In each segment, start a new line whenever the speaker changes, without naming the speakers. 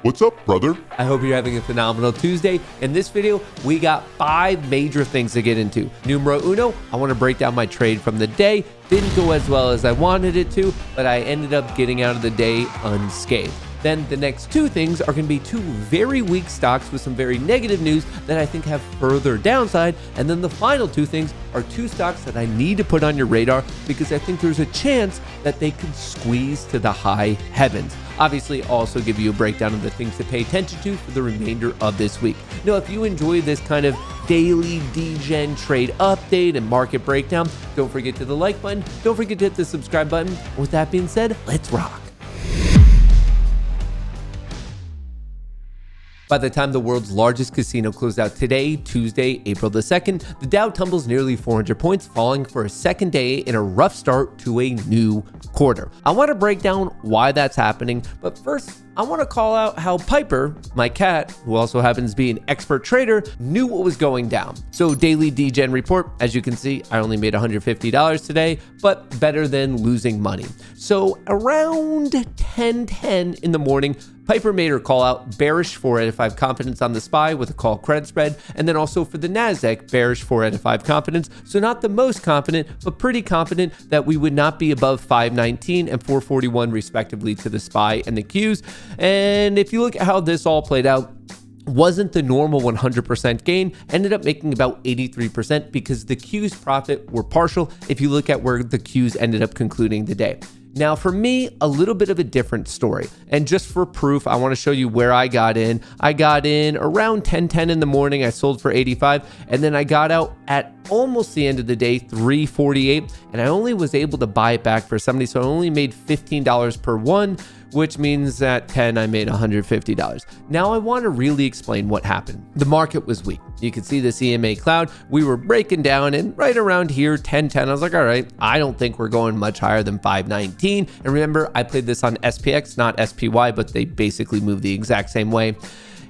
What's up, brother?
I hope you're having a phenomenal Tuesday. In this video, we got 5 major things to get into. Numero uno, I want to break down my trade from the day. Didn't go as well as I wanted it to, but I ended up getting out of the day unscathed. Then the next 2 things are going to be 2 very weak stocks with some very negative news that I think have further downside. And then the final 2 things are 2 stocks that I need to put on your radar because I think there's a chance that they could squeeze to the high heavens. Obviously, also give you a breakdown of the things to pay attention to for the remainder of this week. Now, if you enjoy this kind of daily degen trade update and market breakdown, don't forget to hit the like button. Don't forget to hit the subscribe button. With that being said, let's rock. By the time the world's largest casino closed out today, Tuesday, April the 2nd, the Dow tumbles nearly 400 points, falling for a second day in a rough start to a new quarter. I want to break down why that's happening, but first, I want to call out how Piper, my cat, who also happens to be an expert trader, knew what was going down. So daily degen report, as you can see, I only made $150 today, but better than losing money. So around 10:10 in the morning, Piper made her call out bearish 4 out of 5 confidence on the SPY with a call credit spread, and then also for the NASDAQ, bearish 4 out of 5 confidence. So not the most confident, but pretty confident that we would not be above 519 and 441 respectively to the SPY and the Qs. And if you look at how this all played out, wasn't the normal 100% gain, ended up making about 83% because the Qs profit were partial if you look at where the Qs ended up concluding the day. Now, for me, a little bit of a different story. And just for proof, I want to show you where I got in. I got in around 10:10 in the morning. I sold for 85. And then I got out at almost the end of the day, 348. And I only was able to buy it back for 70. So I only made $15 per one, which means at 10, I made $150. Now I want to really explain what happened. The market was weak. You can see this EMA cloud. We were breaking down and right around here, 10:10. I was like, all right, I don't think we're going much higher than 519. And remember, I played this on SPX, not SPY, but they basically move the exact same way.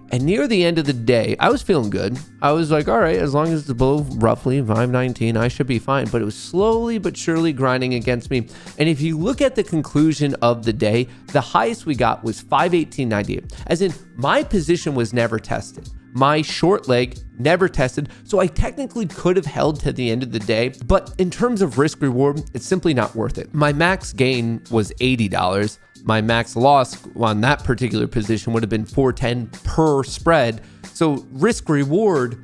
And near the end of the day, I was feeling good. I was like, all right, as long as it's below roughly 519, I should be fine. But it was slowly but surely grinding against me. And if you look at the conclusion of the day, the highest we got was 518.98. As in, my position was never tested. My short leg never tested, so I technically could have held to the end of the day, but in terms of risk reward, it's simply not worth it. My max gain was $80. My max loss on that particular position would have been $410 per spread. So risk reward,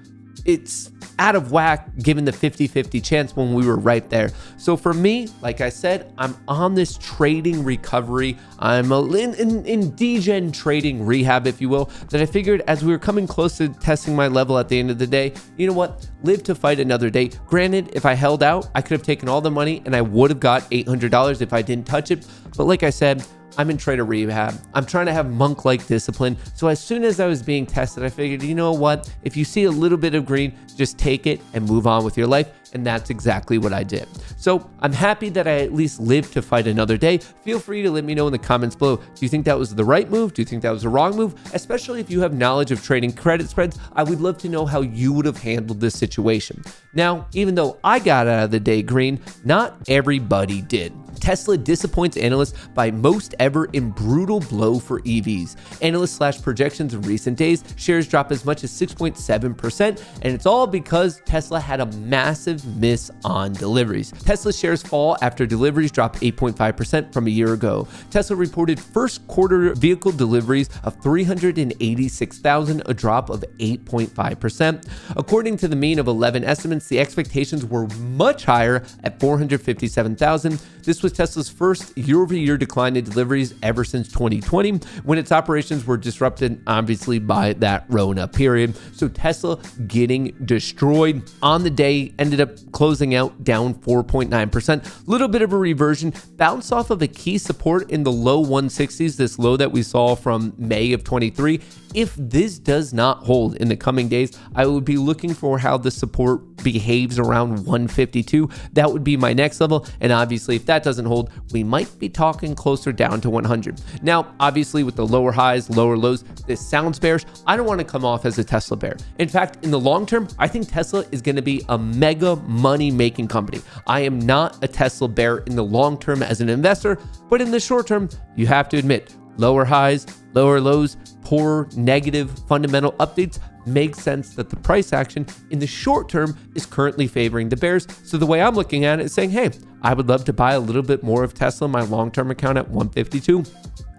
it's out of whack given the 50-50 chance when we were right there. So for me, like I said, I'm on this trading recovery. I'm in degen trading rehab, if you will, that I figured as we were coming close to testing my level at the end of the day, you know what? Live to fight another day. Granted, if I held out, I could have taken all the money and I would have got $800 if I didn't touch it. But like I said, I'm in trader rehab. I'm trying to have monk-like discipline. So as soon as I was being tested, I figured, you know what? If you see a little bit of green, just take it and move on with your life. And that's exactly what I did. So I'm happy that I at least lived to fight another day. Feel free to let me know in the comments below. Do you think that was the right move? Do you think that was the wrong move? Especially if you have knowledge of trading credit spreads, I would love to know how you would have handled this situation. Now, even though I got out of the day green, not everybody did. Tesla disappoints analysts by most ever in brutal blow for EVs. Analysts projections in recent days, shares drop as much as 6.7%, and it's all because Tesla had a massive miss on deliveries. Tesla shares fall after deliveries drop 8.5% from a year ago. Tesla reported first quarter vehicle deliveries of 386,000, a drop of 8.5%. According to the mean of 11 estimates, the expectations were much higher at 457,000. This was Tesla's first year-over-year decline in deliveries ever since 2020, when its operations were disrupted, obviously, by that Rona period. So Tesla getting destroyed on the day, ended up closing out down 4.9%. Little bit of a reversion, bounce off of a key support in the low 160s, this low that we saw from May of 23. If this does not hold in the coming days, I would be looking for how the support behaves around 152. That would be my next level. And obviously, if that doesn't hold, we might be talking closer down to 100. Now, obviously, with the lower highs, lower lows, this sounds bearish. I don't want to come off as a Tesla bear. In fact, in the long term, I think Tesla is going to be a mega money-making company. I am not a Tesla bear in the long term as an investor, but in the short term, you have to admit, lower highs, lower lows, poor negative fundamental updates, makes sense that the price action in the short term is currently favoring the bears. So the way I'm looking at it is saying, hey, I would love to buy a little bit more of Tesla in my long-term account at 152.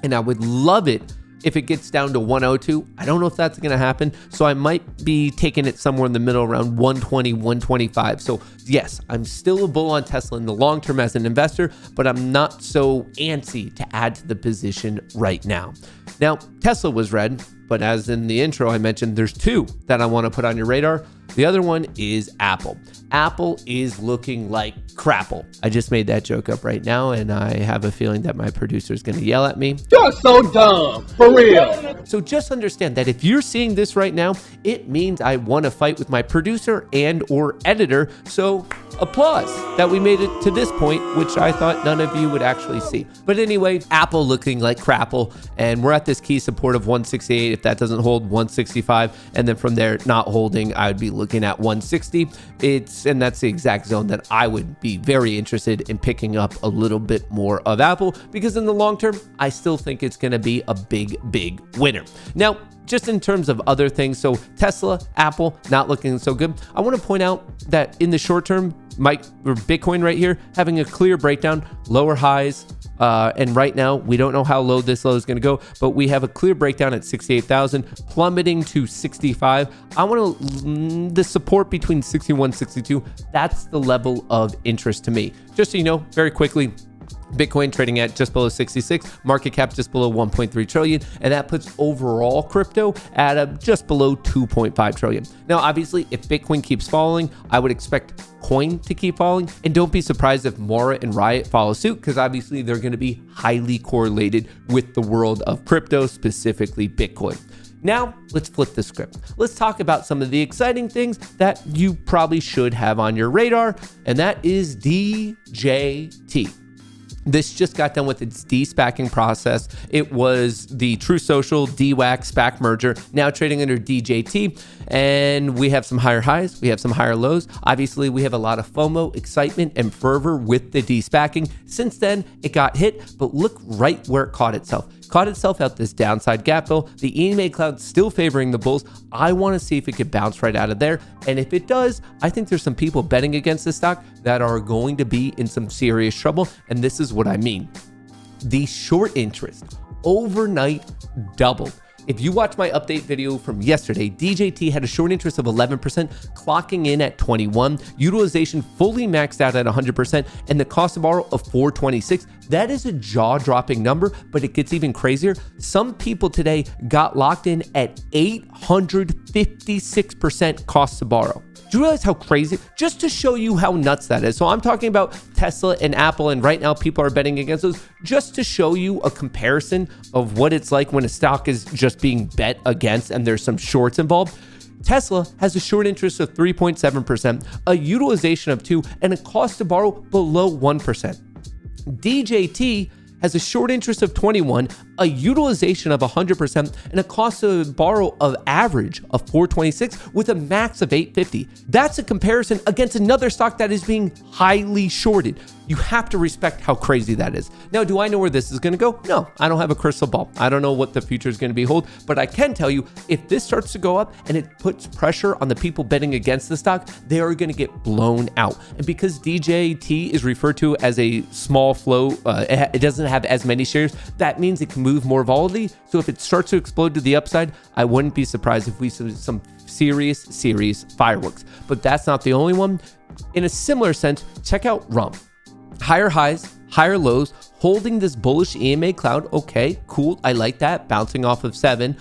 And I would love it if it gets down to 102. I don't know if that's going to happen. So I might be taking it somewhere in the middle around 120, 125. So yes, I'm still a bull on Tesla in the long term as an investor, but I'm not so antsy to add to the position right now. Now, Tesla was red, but as in the intro I mentioned, there's two that I want to put on your radar. The other one is Apple. Apple is looking like crapple. I just made that joke up right now, and I have a feeling that my producer is going to yell at me.
You're so dumb, for real.
So just understand that if you're seeing this right now, it means I want to fight with my producer and or editor. So applause that we made it to this point, which I thought none of you would actually see. But anyway, Apple looking like crapple, and we're at this key support of 168. If that doesn't hold, 165, and then from there not holding, I would be looking at 160. And that's the exact zone that I would be very interested in picking up a little bit more of Apple, because in the long term, I still think it's going to be a big winner. Now, just in terms of other things, so Tesla, Apple, not looking so good. I want to point out that in the short term, Bitcoin right here, having a clear breakdown, lower highs, and right now, we don't know how low this low is going to go, but we have a clear breakdown at 68,000, plummeting to 65. I want the support between 61 and 62. That's the level of interest to me. Just so you know, very quickly, Bitcoin trading at just below 66, market cap just below 1.3 trillion, and that puts overall crypto at just below 2.5 trillion. Now, obviously, if Bitcoin keeps falling, I would expect coin to keep falling, and don't be surprised if Mora and Riot follow suit, because obviously they're going to be highly correlated with the world of crypto, specifically Bitcoin. Now, let's flip the script. Let's talk about some of the exciting things that you probably should have on your radar, and that is DJT. This just got done with its de-SPACing process. It was the True Social DWAC SPAC merger, now trading under DJT. And we have some higher highs, we have some higher lows. Obviously, we have a lot of FOMO, excitement, and fervor with the de-SPACing. Since then, it got hit, but look right where it caught itself. Caught itself out this downside gap fill. The EMA cloud still favoring the bulls. I want to see if it could bounce right out of there. And if it does, I think there's some people betting against this stock that are going to be in some serious trouble. And this is what I mean. The short interest overnight doubled. If you watch my update video from yesterday, DJT had a short interest of 11%, clocking in at 21, utilization fully maxed out at 100%, and the cost to borrow of 426. That is a jaw-dropping number, but it gets even crazier. Some people today got locked in at 856% cost to borrow. Do you realize how crazy? Just to show you how nuts that is. So I'm talking about Tesla and Apple, and right now people are betting against those, just to show you a comparison of what it's like when a stock is just being bet against and there's some shorts involved. Tesla has a short interest of 3.7%, a utilization of 2%, and a cost to borrow below 1%. DJT has a short interest of 21, a utilization of 100%, and a cost to borrow of average of 426 with a max of 850. That's a comparison against another stock that is being highly shorted. You have to respect how crazy that is. Now, do I know where this is going to go? No, I don't have a crystal ball. I don't know what the future is going to behold, but I can tell you if this starts to go up and it puts pressure on the people betting against the stock, they are going to get blown out. And because DJT is referred to as a small flow, it doesn't have as many shares, that means it can move more volatility. So if it starts to explode to the upside, I wouldn't be surprised if we see some serious fireworks. But that's not the only one. In a similar sense, check out Rump. Higher highs, higher lows, holding this bullish EMA cloud. Okay, cool. I like that. Bouncing off of 7.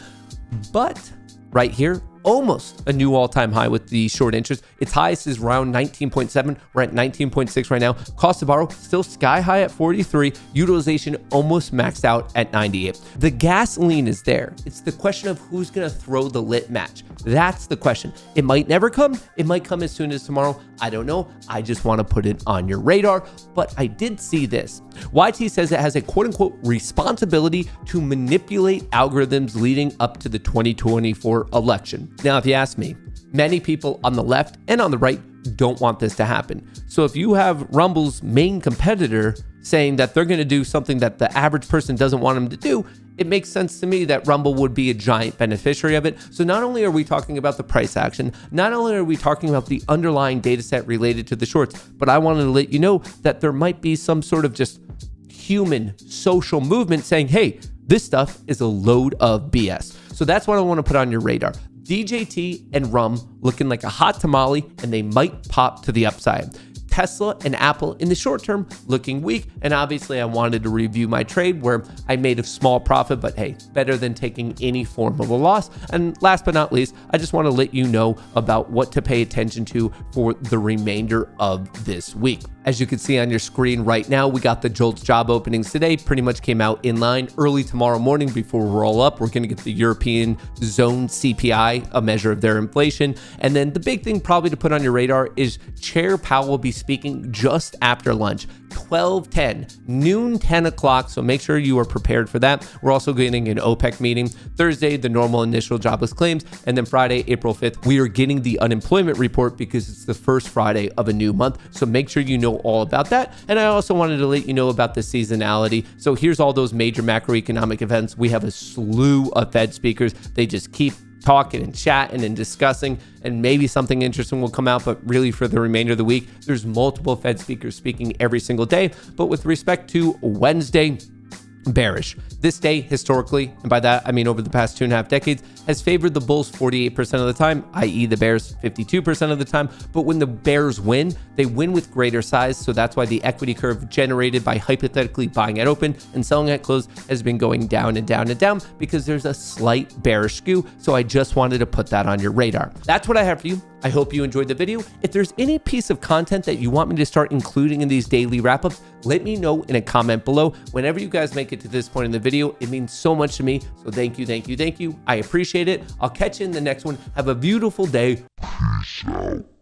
But right here, almost a new all-time high with the short interest. Its highest is around 19.7. We're at 19.6 right now. Cost to borrow still sky high at 43. Utilization almost maxed out at 98. The gasoline is there. It's the question of who's going to throw the lit match. That's the question. It might never come. It might come as soon as tomorrow. I don't know. I just want to put it on your radar. But I did see this. YT says it has a quote-unquote responsibility to manipulate algorithms leading up to the 2024 election. Now, if you ask me, many people on the left and on the right don't want this to happen. So if you have Rumble's main competitor saying that they're going to do something that the average person doesn't want them to do, it makes sense to me that Rumble would be a giant beneficiary of it. So not only are we talking about the price action, not only are we talking about the underlying data set related to the shorts, but I wanted to let you know that there might be some sort of just human social movement saying, hey, this stuff is a load of BS. So that's what I want to put on your radar. DJT and Rum looking like a hot tamale, and they might pop to the upside. Tesla and Apple in the short term looking weak. And obviously I wanted to review my trade where I made a small profit, but hey, better than taking any form of a loss. And last but not least, I just want to let you know about what to pay attention to for the remainder of this week. As you can see on your screen right now, we got the JOLTS job openings today, pretty much came out in line. Early tomorrow morning before we roll up, we're going to get the European zone CPI, a measure of their inflation. And then the big thing probably to put on your radar is Chair Powell will be speaking just after lunch, 12:10, noon 10 o'clock. So make sure you are prepared for that. We're also getting an OPEC meeting. Thursday, the normal initial jobless claims. And then Friday, April 5th, we are getting the unemployment report because it's the first Friday of a new month. So make sure you know all about that. And I also wanted to let you know about the seasonality. So here's all those major macroeconomic events. We have a slew of Fed speakers. They just keep talking and chatting and discussing, and maybe something interesting will come out. But really for the remainder of the week, there's multiple Fed speakers speaking every single day. But with respect to Wednesday, bearish. This day historically, and by that I mean over the past 2.5 decades, has favored the bulls 48% of the time, i.e. the bears 52% of the time. But when the bears win, they win with greater size. So that's why the equity curve generated by hypothetically buying at open and selling at close has been going down and down and down because there's a slight bearish skew. So I just wanted to put that on your radar. That's what I have for you. I hope you enjoyed the video. If there's any piece of content that you want me to start including in these daily wrap-ups, let me know in a comment below. Whenever you guys make it to this point in the video, it means so much to me. So thank you, thank you, thank you. I appreciate it. I'll catch you in the next one. Have a beautiful day. Peace out.